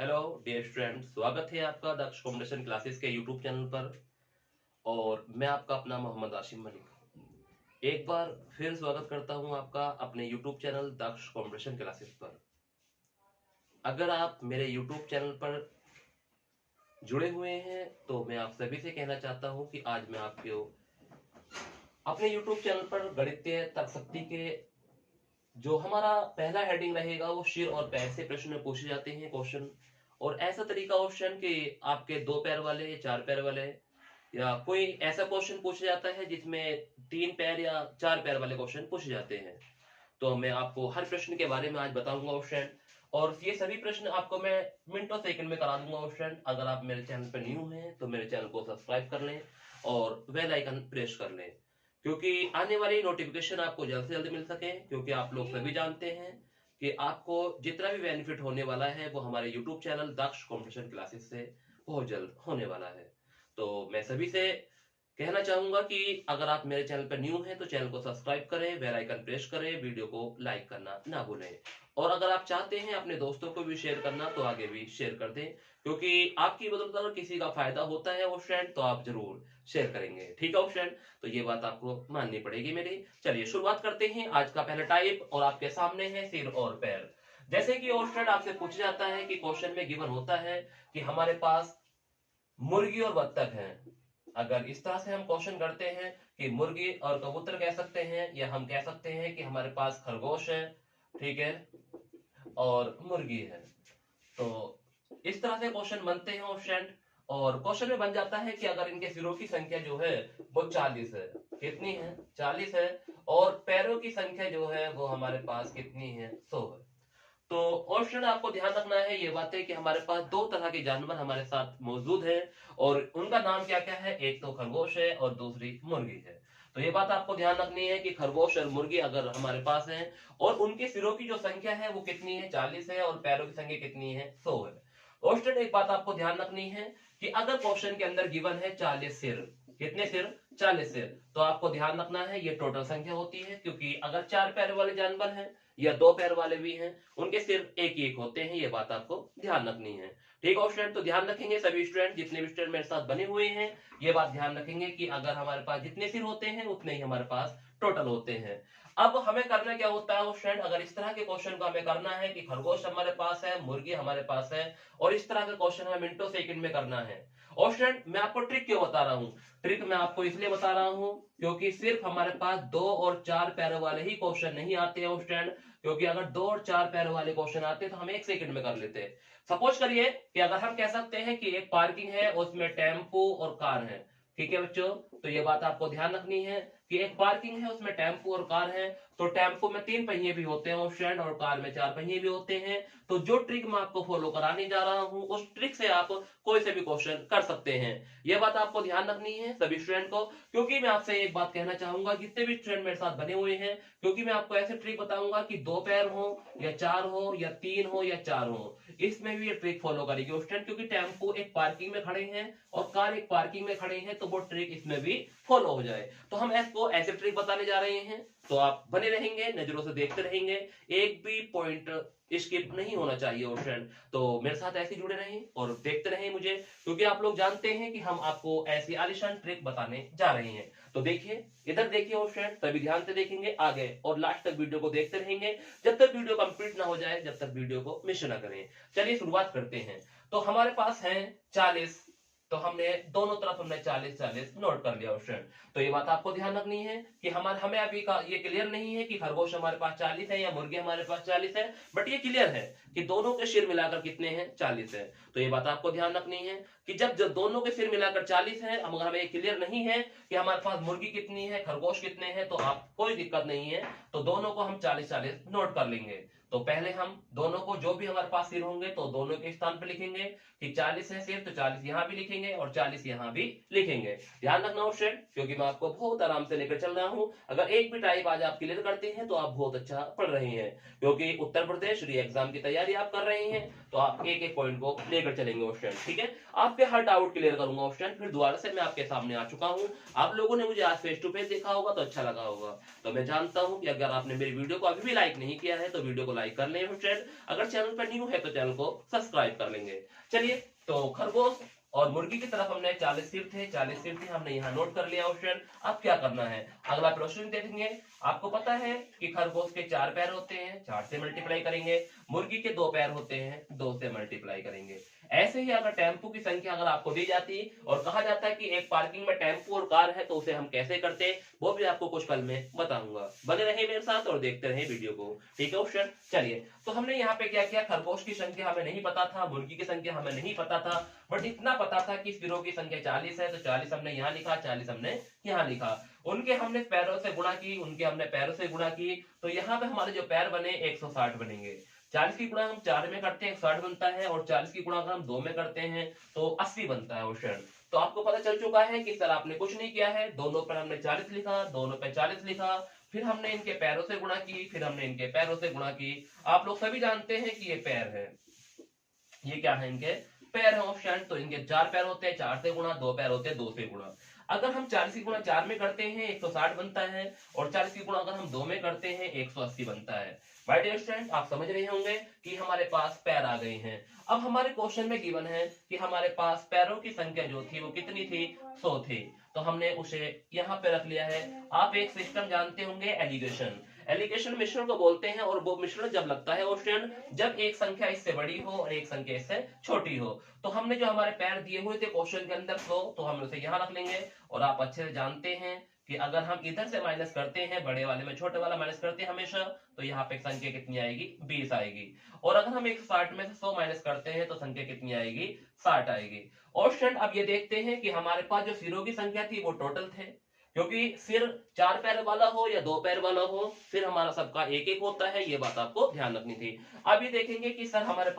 Hello dear student, स्वागत है आपका दक्ष कॉम्पिटिशन क्लासेस के यूट्यूब चैनल पर। और मैं आपका अपना मोहम्मद आशिम मलिक एक बार फिर स्वागत करता हूं आपका अपने यूट्यूब चैनल दक्ष कॉम्पिटिशन क्लासेस पर। अगर आप मेरे यूट्यूब चैनल पर जुड़े हुए हैं तो मैं आप सभी से कहना चाहता हूं कि आज मैं आपको अपने यूट्यूब चैनल पर गणितीय तर्कशक्ति के जो हमारा पहला हेडिंग रहेगा वो सिर और पैर से प्रश्न पूछे जाते हैं क्वेश्चन। और ऐसा तरीका क्वेश्चन कि आपके दो पैर वाले, चार पैर वाले या कोई ऐसा क्वेश्चन पूछा जाता है जिसमें तीन पैर या चार पैर वाले क्वेश्चन पूछे जाते हैं। तो मैं आपको हर प्रश्न के बारे में आज बताऊंगा क्वेश्चन, और ये सभी प्रश्न आपको मैं मिनटों सेकंड में करा दूंगा क्वेश्चन। अगर आप मेरे चैनल पर न्यू हैं तो मेरे चैनल को सब्सक्राइब कर लें और बेल आइकन प्रेस कर लें, क्योंकि आने वाली नोटिफिकेशन आपको जल्द से जल्द मिल सके। क्योंकि आप लोग सभी जानते हैं कि आपको जितना भी बेनिफिट होने वाला है वो हमारे यूट्यूब चैनल दक्ष कॉम्पिटिशन क्लासेस से बहुत जल्द होने वाला है। तो मैं सभी से कहना चाहूंगा कि अगर आप मेरे चैनल पर न्यू हैं तो चैनल को सब्सक्राइब करें, बेल आइकन प्रेस करें, वीडियो को लाइक करना ना भूलें। और अगर आप चाहते हैं अपने दोस्तों को भी शेयर करना तो आगे भी शेयर कर दें, क्योंकि आपकी बदौलत अगर किसी का फायदा होता है वो फ्रेंड तो आप जरूर शेयर करेंगे। ठीक है फ्रेंड, तो ये बात आपको माननी पड़ेगी मेरी। चलिए शुरुआत करते हैं। आज का पहला टाइप और आपके सामने है सिर और पैर। जैसे कि फ्रेंड आपसे पूछा जाता है कि क्वेश्चन में गिवन होता है कि हमारे पास मुर्गी और बत्तख है। अगर इस तरह से हम क्वेश्चन करते हैं कि मुर्गी और कबूतर कह सकते हैं, या हम कह सकते हैं कि हमारे पास खरगोश है, ठीक है, और मुर्गी है, तो इस तरह से क्वेश्चन बनते हैं ऑप्शन। और क्वेश्चन में बन जाता है कि अगर इनके सिरों की संख्या जो है वो 40 है। कितनी है? 40 है। और पैरों की संख्या जो है वो हमारे पास कितनी है? 100 है। तो ऑप्शन आपको ध्यान रखना है ये बात है कि हमारे पास दो तरह के जानवर हमारे साथ मौजूद हैं, और उनका नाम क्या क्या है? एक तो खरगोश है और दूसरी मुर्गी है। तो ये बात आपको ध्यान रखनी है कि खरगोश और मुर्गी अगर हमारे पास है और उनके सिरों की जो संख्या है वो कितनी है? 40 है, और पैरों की संख्या कितनी है? 100 है। ऑप्शन एक बात आपको ध्यान रखनी है कि अगर क्वेश्चन के अंदर गिवन है 40 सिर, कितने सिर? 40 सिर, तो आपको ध्यान रखना है ये टोटल संख्या होती है, क्योंकि अगर चार पैर वाले जानवर हैं या दो पैर वाले भी हैं उनके सिर्फ एक ही एक होते हैं। ये बात आपको ध्यान रखनी है। ठीक है स्टूडेंट, तो ध्यान रखेंगे सभी स्टूडेंट, जितने भी स्टूडेंट मेरे साथ बने हुए हैं ये बात ध्यान रखेंगे कि अगर हमारे पास जितने सिर होते हैं उतने ही हमारे पास टोटल होते हैं। अब हमें करना क्या होता है स्टूडेंट, अगर इस तरह के क्वेश्चन को हमें करना है कि खरगोश हमारे पास है, मुर्गी हमारे पास है, और इस तरह का क्वेश्चन हमें मिनटों सेकंड में करना है। और स्टूडेंट मैं आपको ट्रिक क्यों बता रहा हूँ? ट्रिक मैं आपको इसलिए बता रहा हूँ क्योंकि सिर्फ हमारे पास दो और चार पैरों वाले ही क्वेश्चन नहीं आते हैं स्टूडेंट। क्योंकि अगर दो और चार पैरों वाले क्वेश्चन आते तो हम एक सेकंड में कर लेते। सपोज करिए कि अगर हम कह सकते हैं कि एक पार्किंग है, उसमें टेम्पो और कार है। ठीक है बच्चों, तो ये बात आपको ध्यान रखनी है कि एक पार्किंग है, उसमें टेम्पो और कार है। तो टेम्पो में 3 पहिए भी होते हैं स्टूडेंट, और कार में 4 पहिए भी होते हैं। तो जो ट्रिक मैं आपको फॉलो कराने जा रहा हूं उस ट्रिक से आप कोई से भी क्वेश्चन कर सकते हैं। यह बात आपको ध्यान रखनी है सभी स्टूडेंट को, क्योंकि मैं आपसे एक बात कहना चाहूंगा जितने भी स्टूडेंट मेरे साथ बने हुए हैं, क्योंकि मैं आपको ऐसे ट्रिक बताऊंगा कि दो पैर हो या चार हो या तीन हो या चार हो, इसमें भी ये ट्रिक फॉलो करेगी स्टूडेंट। क्योंकि टेम्पो एक पार्किंग में खड़े हैं और कार एक पार्किंग में खड़े हैं, तो वो ट्रिक इसमें भी फॉलो हो जाए। तो हम इसको ऐसे ट्रिक बताने जा रहे हैं, तो आप बने रहेंगे, नजरों से देखते रहेंगे, एक भी पॉइंट स्किप नहीं होना चाहिए फ्रेंड। तो मेरे साथ ऐसे जुड़े रहें और देखते रहें मुझे, क्योंकि आप लोग जानते हैं कि हम आपको ऐसी आलिशान ट्रिक बताने जा रहे हैं। तो देखिए, इधर देखिए फ्रेंड, सभी ध्यान से देखेंगे आगे और लास्ट तक वीडियो को देखते रहेंगे, जब तक वीडियो कंप्लीट ना हो जाए, जब तक वीडियो को मिस ना करें। चलिए शुरुआत करते हैं। तो हमारे पास है 40, तो हमने दोनों तरफ हमने 40-40 नोट कर लिया ऑप्शन। तो ये बात आपको ध्यान रखनी है कि हमें अभी का ये क्लियर नहीं है कि खरगोश हमारे पास 40 है या मुर्गी हमारे पास 40 है, बट ये क्लियर है कि दोनों के सिर मिलाकर कितने हैं? 40 है। तो ये बात आपको ध्यान रखनी है कि जब दोनों के सिर मिलाकर 40 है, अगर हमें क्लियर नहीं है कि हमारे पास मुर्गी कितनी है, खरगोश कितने हैं, तो आप कोई दिक्कत नहीं है, तो दोनों को हम 40-40 नोट कर लेंगे। तो पहले हम दोनों को जो भी हमारे पास सिर होंगे तो दोनों के स्थान पर लिखेंगे कि 40 है सिर, तो 40 यहां भी लिखेंगे और 40 यहां भी लिखेंगे। ध्यान रखना फ्रेंड, क्योंकि मैं आपको बहुत आराम से लेकर चल रहा हूं। अगर एक भी टाइप आज आप क्लियर करते हैं तो आप बहुत अच्छा पढ़ रहे हैं, क्योंकि उत्तर प्रदेश री एग्जाम की तैयारी आप कर रहे हैं, तो आप एक एक पॉइंट को लेकर चलेंगे ऑप्शन। ठीक है, आपके हर डाउट क्लियर करूंगा ऑप्शन। फिर दोबारा से मैं आपके सामने आ चुका हूं। आप लोगों ने मुझे आज फेस टू फेस देखा होगा तो अच्छा लगा होगा। तो मैं जानता हूं कि अगर आपने मेरी वीडियो को अभी भी लाइक नहीं किया है तो वीडियो को लाइक कर लें फ्रेंड। अगर चैनल पर न्यू है तो चैनल को सब्सक्राइब कर लेंगे। चलिए, तो खरगोश और मुर्गी की तरफ हमने 40 सिर थे, 40 सिर थे, हमने यहाँ नोट कर लिया ऑप्शन। अब क्या करना है, अगला प्रश्न देखेंगे। आपको पता है कि खरगोश के 4 पैर होते हैं, 4 से मल्टीप्लाई करेंगे। मुर्गी के 2 पैर होते हैं, 2 से मल्टीप्लाई करेंगे। ऐसे ही अगर टेम्पो की संख्या अगर आपको दी जाती और कहा जाता है कि एक पार्किंग में टेम्पो और कार है, तो उसे हम कैसे करते, वो भी आपको कुछ पल में बताऊंगा। बने रहे मेरे साथ और देखते रहे वीडियो को, ठीक है ऑप्शन। चलिए, तो हमने यहाँ पे क्या किया, खरगोश की संख्या हमें नहीं पता था, मुर्गी की संख्या हमें नहीं पता था, बट इतना पता था कि सिरों की संख्या 40 है, तो 40 हमने यहाँ लिखा, 40 हमने यहाँ लिखा। उनके हमने पैरों से गुणा की, उनके हमने पैरों से गुणा की, तो यहाँ पे हमारे जो पैर बने 160 बनेंगे। 40 की गुणा हम 4 में करते हैं 160 बनता है, और 40 की गुणा अगर हम 2 में करते हैं तो 80 बनता है ऑप्शन। तो आपको पता चल चुका है कि सर आपने कुछ नहीं किया है, दोनों पर हमने 40 लिखा, दोनों पे 40 लिखा, फिर हमने इनके पैरों से गुणा की, फिर हमने इनके पैरों से गुणा की। आप लोग सभी जानते हैं कि ये पैर है, ये क्या है, इनके पैर है ऑप्शन। तो इनके 4 पैर होते हैं, 4 से गुणा, 2 पैर होते हैं, 2 से गुणा। अगर हम 40 की गुणा 4 में करते हैं 160 बनता है, और 40 की गुणा अगर हम 2 में करते हैं 180 बनता है। माय डियर स्टूडेंट, आप समझ रहे होंगे कि हमारे पास पैर आ गए हैं। अब हमारे क्वेश्चन में गिवन है कि हमारे पास पैरों की संख्या जो थी वो कितनी थी, 100 थी, तो हमने उसे यहाँ पे रख लिया है। आप एक सिस्टम जानते होंगे, एलिगेशन। एलिगेशन मिश्रण को बोलते हैं, और वो मिश्रण जब लगता है ऑप्शन जब एक संख्या इससे बड़ी हो और एक संख्या इससे छोटी हो। तो हमने जो हमारे पैर दिए हुए थे क्वेश्चन के अंदर 100, तो हम उसे यहाँ रख लेंगे। और आप अच्छे से जानते हैं कि अगर हम इधर से माइनस करते हैं, बड़े वाले में छोटे वाला माइनस करते हैं हमेशा, तो यहाँ पे संख्या कितनी आएगी, 20 आएगी। और अगर हम 160 में से 100 माइनस करते हैं तो संख्या कितनी आएगी, 60 आएगी। ऑप्शन अब ये देखते हैं कि हमारे पास जो सिरों की संख्या थी वो टोटल थे, क्योंकि सिर 4 पैर वाला हो या 2 पैर वाला हो, सिर हमारा सबका एक एक होता है, ये बात आपको ध्यान रखनी थी। अब ये देखेंगे कि सर हमारे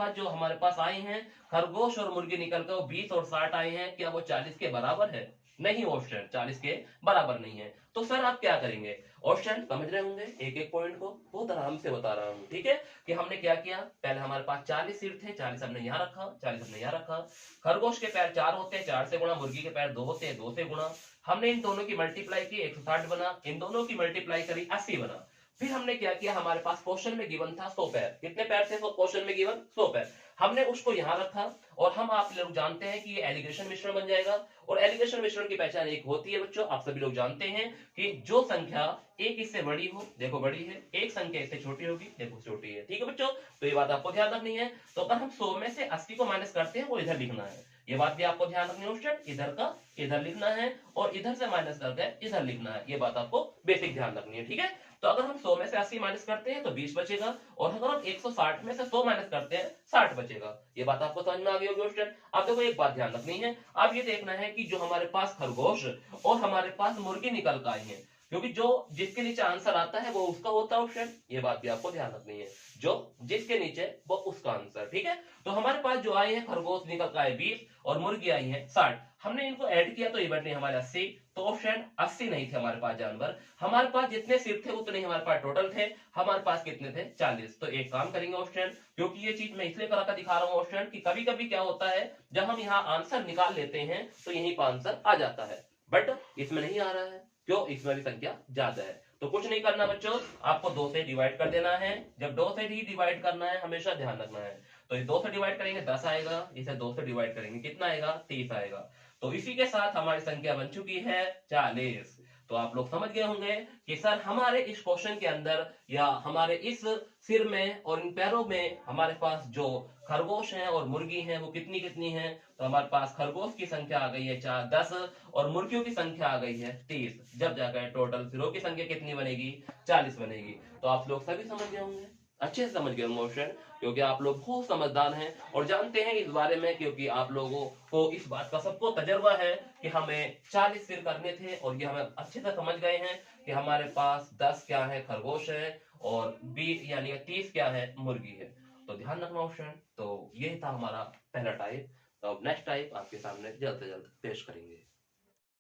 पास आए हैं खरगोश और मुर्गी निकलकर 20 और 60 आए हैं, क्या वो 40 के बराबर है? नहीं ऑप्शन, 40 के बराबर नहीं है। तो सर आप क्या करेंगे, ऑप्शन समझ रहे होंगे, एक एक पॉइंट को बहुत आराम से बता रहा हूं, ठीक है। कि हमने क्या किया, पहले हमारे पास 40 सिर थे, 40 हमने यहाँ रखा, 40 हमने यहाँ रखा। खरगोश के पैर 4 होते हैं, 4 से गुणा, मुर्गी के पैर 2 होते हैं, 2 से गुणा। हमने इन दोनों की मल्टीप्लाई की, 160 बना, इन दोनों की मल्टीप्लाई करी, 80 बना। फिर हमने क्या किया, हमारे पास क्वेश्चन में गिवन था 100 पैर, कितने पैर थे क्वेश्चन में गिवन, 100 पैर, हमने उसको यहाँ रखा। और हम आप लोग जानते हैं कि ये एलिगेशन मिश्रण बन जाएगा, और एलिगेशन मिश्रण की पहचान एक होती है बच्चों, आप सभी लोग जानते हैं कि जो संख्या एक इससे बड़ी हो, देखो बड़ी है, एक संख्या इससे छोटी होगी, देखो छोटी है, ठीक है बच्चों। तो ये बात आपको ध्यान रखनी है। तो अगर हम 100 में से 80 को माइनस करते हैं वो इधर लिखना है, ये बात भी आपको ध्यान रखनी है स्टूडेंट, इधर का इधर लिखना है और इधर से माइनस करके इधर लिखना है, ये बात आपको बेसिक ध्यान रखनी है, ठीक है। तो अगर हम 100 में से 80 माइनस करते हैं तो 20 बचेगा, और अगर हम 160 में से 100 माइनस करते हैं 60 बचेगा। ये बात आपको समझ में आ गई होगी स्टूडेंट। अब देखो एक बात ध्यान रखनी है, अब ये देखना है कि जो हमारे पास खरगोश और हमारे पास मुर्गी निकल कर आई है, क्योंकि जो जिसके नीचे आंसर आता है वो उसका होता है ऑप्शन, ये बात भी आपको ध्यान रखनी है, जो जिसके नीचे वो उसका आंसर, ठीक है। तो हमारे पास जो आए हैं खरगोश निकल कर आए 20 और मुर्गी आई है 60, हमने इनको ऐड किया तो ये बने हमारे 80। तो ऑप्शन 80 नहीं थे हमारे पास जानवर, हमारे पास जितने सिर थे उतने ही हमारे पास टोटल थे, हमारे पास कितने थे 40। तो एक काम करेंगे ऑप्शन, क्योंकि ये चीज मैं इसलिए कर दिखा रहा हूँ ऑप्शन कि कभी कभी क्या होता है जब हम यहाँ आंसर निकाल लेते हैं तो यहीं पर आंसर आ जाता है, बट इसमें नहीं आ रहा है, क्यों, इसमें भी संख्या ज्यादा है। तो कुछ नहीं करना बच्चों, आपको 2 से डिवाइड कर देना है, जब 2 से ही डिवाइड करना है हमेशा ध्यान रखना है। तो ये 2 से डिवाइड करेंगे 10 आएगा, इसे 2 से डिवाइड करेंगे कितना आएगा, 30 आएगा। तो इसी के साथ हमारी संख्या बन चुकी है 40। तो आप लोग समझ गए होंगे कि सर हमारे इस क्वेश्चन के अंदर या हमारे इस सिर में और इन पैरों में हमारे पास जो खरगोश हैं और मुर्गी हैं वो कितनी कितनी हैं। तो हमारे पास खरगोश की संख्या आ गई है 10 और मुर्गियों की संख्या आ गई है 30, जब जाकर टोटल सिरों की संख्या कितनी बनेगी, 40 बनेगी। तो आप लोग सभी समझ गए होंगे, अच्छे से समझ गए होंगे ऑप्शन, क्योंकि आप लोग बहुत समझदार हैं और जानते हैं इस बारे में, क्योंकि आप लोगों को इस बात का सबको तजर्बा है कि हमें 40 सिर करने थे, और ये हमें अच्छे से समझ गए हैं कि हमारे पास 10 क्या है खरगोश है और 20 यानी 30 क्या है मुर्गी है। तो ध्यान रखना ऑप्शन। तो ये था हमारा पहला टाइप। तो अब नेक्स्ट टाइप आपके सामने जल्द से जल्द पेश करेंगे।